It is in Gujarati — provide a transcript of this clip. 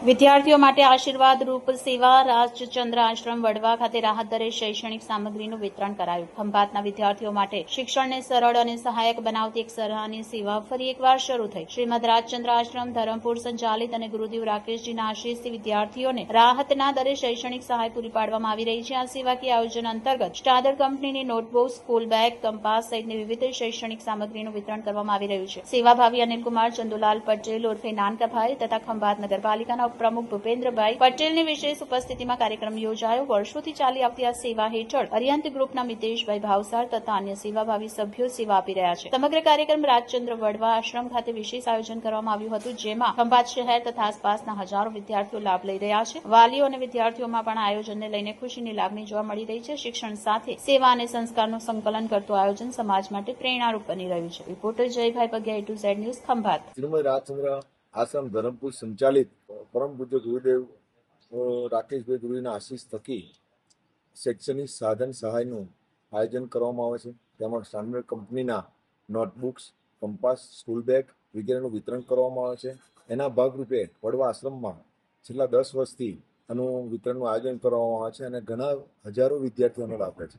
વિદ્યાર્થીઓ માટે આશીર્વાદ રૂપ સેવા રાજચંદ્ર આશ્રમ વડવા ખાતે રાહત દરે શૈક્ષણિક સામગ્રીનું વિતરણ કરાયું. ખંભાતના વિદ્યાર્થીઓ માટે શિક્ષણને સરળ અને સહાયક બનાવતી એક સરાહનીય સેવા ફરી એકવાર શરૂ થઈ. શ્રીમદ રાજચંદ્ર આશ્રમ ધરમપુર સંચાલિત અને ગુરુદેવ રાકેશજીના આશીષથી વિદ્યાર્થીઓને રાહતના દરે શૈક્ષણિક સહાય પૂરી પાડવામાં આવી રહી છે. આ સેવાકીય આયોજન અંતર્ગત સ્ટાર્ડર કંપનીની નોટબુક, સ્કૂલ બેગ, કંપાસ સહિતની વિવિધ શૈક્ષણિક સામગ્રીનું વિતરણ કરવામાં આવી રહ્યું છે. સેવાભાવી અનિલકુમાર ચંદુલાલ પટેલ ઉર્ફે નાનકાભાઈ તથા ખંભાત નગરપાલિકાના પ્રમુખ ભૂપેન્દ્રભાઈ પટેલની વિશેષ ઉપસ્થિતિમાં કાર્યક્રમ યોજાયો. વર્ષોથી ચાલી આવતી આ સેવા હેઠળ અરિયંત ગ્રુપના મિતેશભાઈ ભાવસાર તથા અન્ય સેવાભાવી સભ્યો સેવા આપી રહ્યા છે. સમગ્ર કાર્યક્રમ રાજચંદ્ર વડવા આશ્રમ ખાતે વિશેષ આયોજન કરવામાં આવ્યું હતું, જેમાં ખંભાત શહેર તથા આસપાસના હજારો વિદ્યાર્થીઓ લાભ લઈ રહ્યા છે. વાલીઓ અને વિદ્યાર્થીઓમાં પણ આયોજનને લઈને ખુશીની લાગણી જોવા મળી રહી છે. શિક્ષણ સાથે સેવા અને સંસ્કારનું સંકલન કરતું આયોજન સમાજ માટે પ્રેરણારૂપ બની રહ્યું છે. રિપોર્ટર જયભાઈ Pagiya, A to Z news, Khambhat. Shrimad Rajchandra આશ્રમ ધરમપુર સંચાલિત પરમ પૂજ્ય ગુરુદેવ રાકેશભાઈ ગુરુના આશીષ થકી શૈક્ષણિક સાધન સહાયનું આયોજન કરવામાં આવે છે. તેમાં સ્ટાન્ડર્ડ કંપનીના નોટબુક્સ, કંપાસ, સ્કૂલ બેગ વગેરેનું વિતરણ કરવામાં આવે છે. એના ભાગરૂપે વડવા આશ્રમમાં છેલ્લા 10 વર્ષથી આનું વિતરણનું આયોજન કરવામાં આવે છે અને ઘણા હજારો વિદ્યાર્થીઓનો લાભ રહે છે.